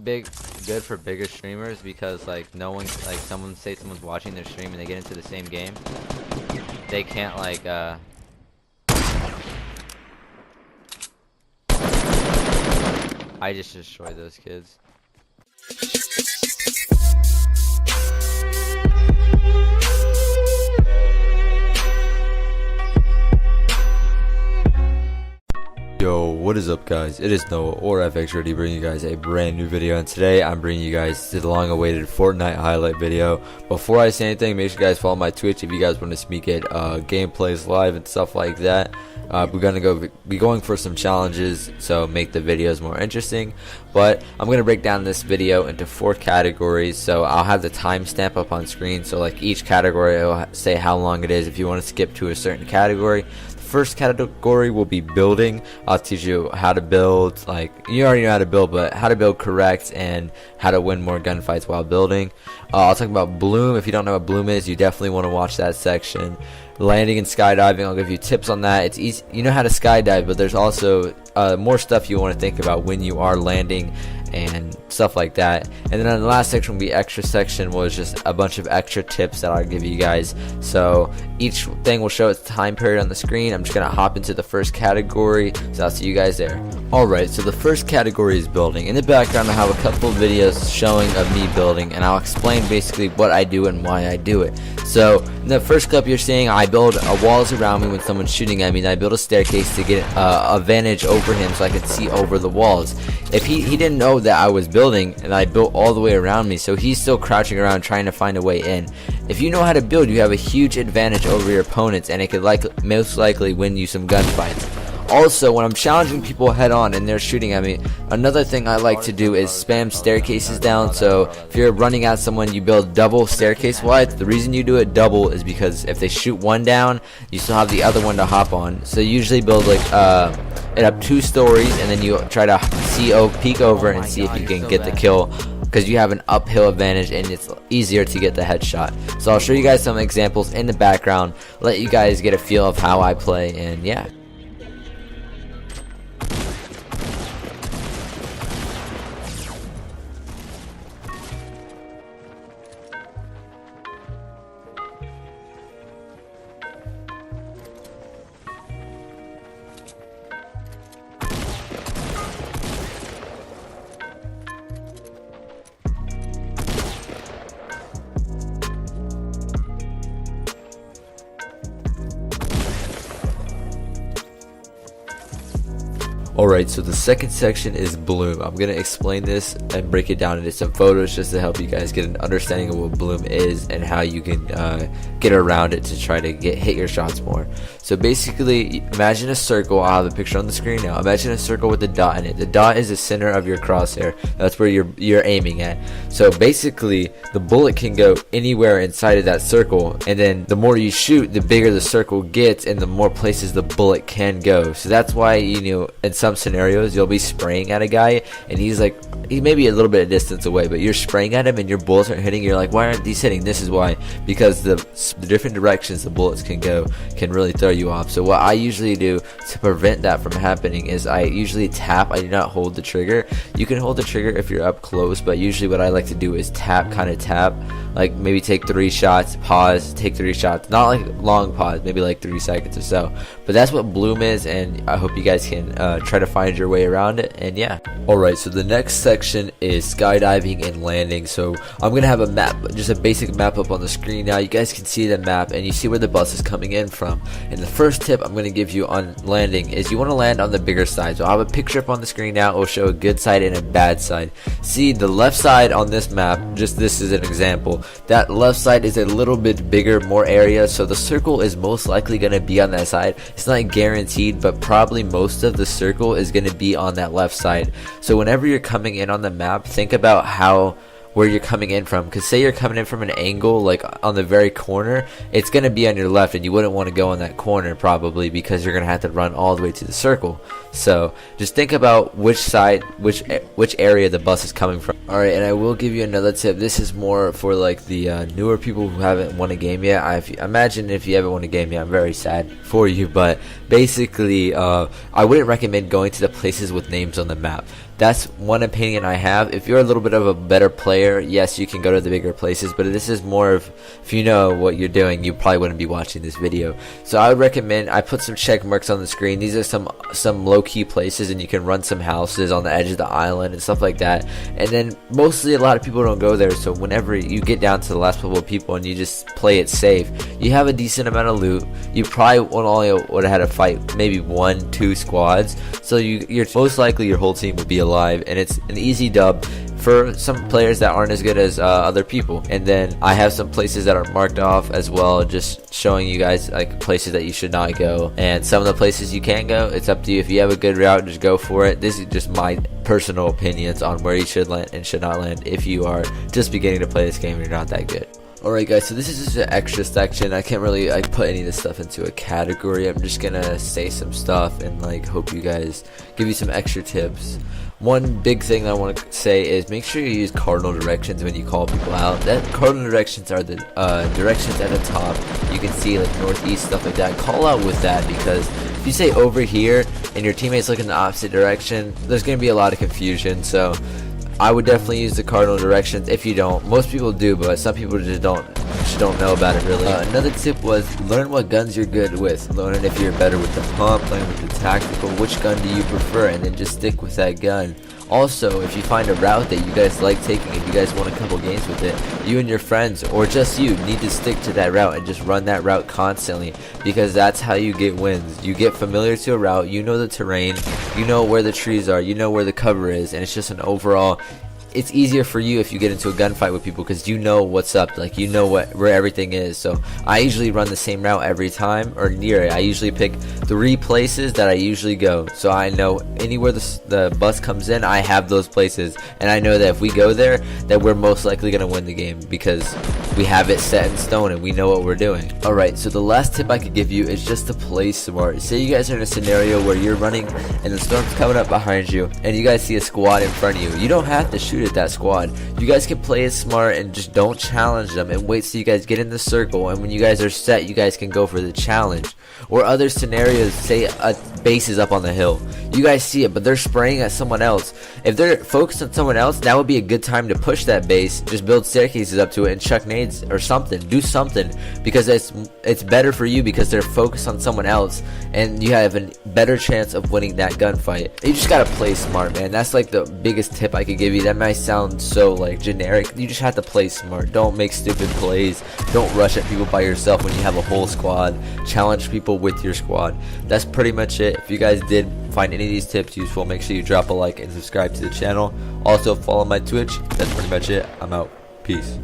good for bigger streamers because like no one like someone's watching their stream and they get into the same game. They can't like I just destroyed those kids. Yo, what is up guys? It is Noah or FX ready bringing you guys a brand new video, and today I'm bringing you guys the long awaited Fortnite highlight video. Before I say anything, make sure you guys follow my Twitch if you guys want to see me get gameplays live and stuff like that. We're gonna be going for some challenges, so make the videos more interesting. But I'm gonna break down this video into 4 categories, so I'll have the timestamp up on screen, so like each category will say how long it is if you want to skip to a certain category. First category will be building. I'll teach you how to build, like you already know how to build, but how to build correct and how to win more gunfights while building. I'll talk about bloom. If you don't know what bloom is, you definitely want to watch that section. Landing and skydiving, I'll give you tips on that. It's easy, you know how to skydive, but there's also more stuff you want to think about when you are landing and stuff like that. And then on the last section will be extra section, was just a bunch of extra tips that I'll give you guys. So each thing will show its time period on the screen. I'm just gonna hop into the first category, so I'll see you guys there. Alright, so the first category is building. In the background I have a couple of videos showing of me building, and I'll explain basically what I do and why I do it. So in the first clip you're seeing, I build walls around me when someone's shooting at me, and I build a staircase to get a vantage over him so I could see over the walls. If he didn't know that I was building, and I built all the way around me, so he's still crouching around trying to find a way in. If you know how to build, you have a huge advantage over your opponents, and it could most likely win you some gunfights. Also, when I'm challenging people head on and they're shooting at me, another thing I like to do is spam staircases down. So if you're running at someone, you build double staircase wide. The reason you do it double is because if they shoot one down, you still have the other one to hop on. So you usually build like it up 2 stories, and then you try to peek over and see if you can get the kill, because you have an uphill advantage and it's easier to get the headshot. So I'll show you guys some examples in the background, let you guys get a feel of how I play, and yeah. Alright, so the second section is bloom. I'm going to explain this and break it down into some photos just to help you guys get an understanding of what bloom is and how you can get around it to try to hit your shots more. So basically, imagine a circle. I'll have a picture on the screen now. Imagine a circle with a dot in it. The dot is the center of your crosshair. That's where you're aiming at. So basically, the bullet can go anywhere inside of that circle, and then the more you shoot, the bigger the circle gets and the more places the bullet can go. So that's why, you know, in some scenarios you'll be spraying at a guy and he's may be a little bit of distance away, but you're spraying at him and your bullets aren't hitting. You're like, why aren't these hitting? This is why, because the different directions the bullets can go can really throw you off. So what I usually do to prevent that from happening is I usually tap. I do not hold the trigger. You can hold the trigger if you're up close, but usually what I like to do is tap, like maybe take 3 shots, pause, take 3 shots, not like long pause, maybe like 3 seconds or so. But that's what bloom is, and I hope you guys can try to find your way around it, and yeah. Alright, so the next section is skydiving and landing. So I'm gonna have a map, just a basic map up on the screen now. You guys can see the map and you see where the bus is coming in from. And the first tip I'm gonna give you on landing is you want to land on the bigger side. So I'll have a picture up on the screen now. It will show a good side and a bad side. See, the left side on this map, just this is an example, that left side is a little bit bigger, more area, so the circle is most likely gonna be on that side. It's not guaranteed, but probably most of the circle is gonna be on that left side. So whenever you're coming in on the map, think about where you're coming in from, because say you're coming in from an angle like on the very corner, it's going to be on your left, and you wouldn't want to go on that corner probably because you're going to have to run all the way to the circle. So just think about which side, which area the bus is coming from. Alright, and I will give you another tip. This is more for like the newer people who haven't won a game yet. I imagine if you haven't won a game yet, I'm very sad for you, but basically I wouldn't recommend going to the places with names on the map. That's one opinion I have. If you're a little bit of a better player, yes, you can go to the bigger places, but this is more of, if you know what you're doing, you probably wouldn't be watching this video. So I would recommend, I put some check marks on the screen. These are some low-key places, and you can run some houses on the edge of the island and stuff like that. And then mostly a lot of people don't go there, so whenever you get down to the last couple of people and you just play it safe, you have a decent amount of loot. You probably would have had to fight maybe 1-2 squads, so you're most likely your whole team will be alive, and it's an easy dub for some players that aren't as good as other people. And then I have some places that are marked off as well, just showing you guys like places that you should not go, and some of the places you can go. It's up to you. If you have a good route, just go for it. This is just my personal opinions on where you should land and should not land if you are just beginning to play this game and you're not that good. Alright guys, so this is just an extra section. I can't really put any of this stuff into a category. I'm just gonna say some stuff and hope you guys, give you some extra tips. One big thing that I want to say is make sure you use cardinal directions when you call people out. That cardinal directions are the directions at the top. You can see like northeast, stuff like that. Call out with that, because if you say over here and your teammates look in the opposite direction, there's gonna be a lot of confusion. So I would definitely use the cardinal directions. If you don't, most people do, but some people just don't know about it really. Another tip was learn what guns you're good with. Learn if you're better with the pump, learn with the tactical, which gun do you prefer, and then just stick with that gun. Also, if you find a route that you guys like taking, if you guys want a couple games with it, you and your friends, or just you, need to stick to that route and just run that route constantly, because that's how you get wins. You get familiar to a route, you know the terrain, you know where the trees are, you know where the cover is, and it's just an overall, it's easier for you if you get into a gunfight with people, because you know what's up, like you know where everything is. So I usually run the same route every time, or near it. I usually pick 3 places that I usually go, so I know anywhere the bus comes in, I have those places, and I know that if we go there, that we're most likely gonna win the game, because we have it set in stone and we know what we're doing. Alright, so the last tip I could give you is just to play smart. Say you guys are in a scenario where you're running and the storm's coming up behind you, and you guys see a squad in front of you. You don't have to shoot at that squad. You guys can play it smart and just don't challenge them, and wait till you guys get in the circle, and when you guys are set, you guys can go for the challenge. Or other scenarios, say a base is up on the hill, you guys see it, but they're spraying at someone else. If they're focused on someone else, that would be a good time to push that base, just build staircases up to it and chuck nades or something. Do something, because it's better for you, because they're focused on someone else and you have a better chance of winning that gunfight. You just gotta play smart, man. That's like the biggest tip I could give you. That might sound so generic. You just have to play smart. Don't make stupid plays. Don't rush at people by yourself when you have a whole squad. Challenge people with your squad. That's pretty much it. If you guys did find any of these tips useful, make sure you drop a like and subscribe to the channel. Also follow my Twitch. That's pretty much it. I'm out. Peace.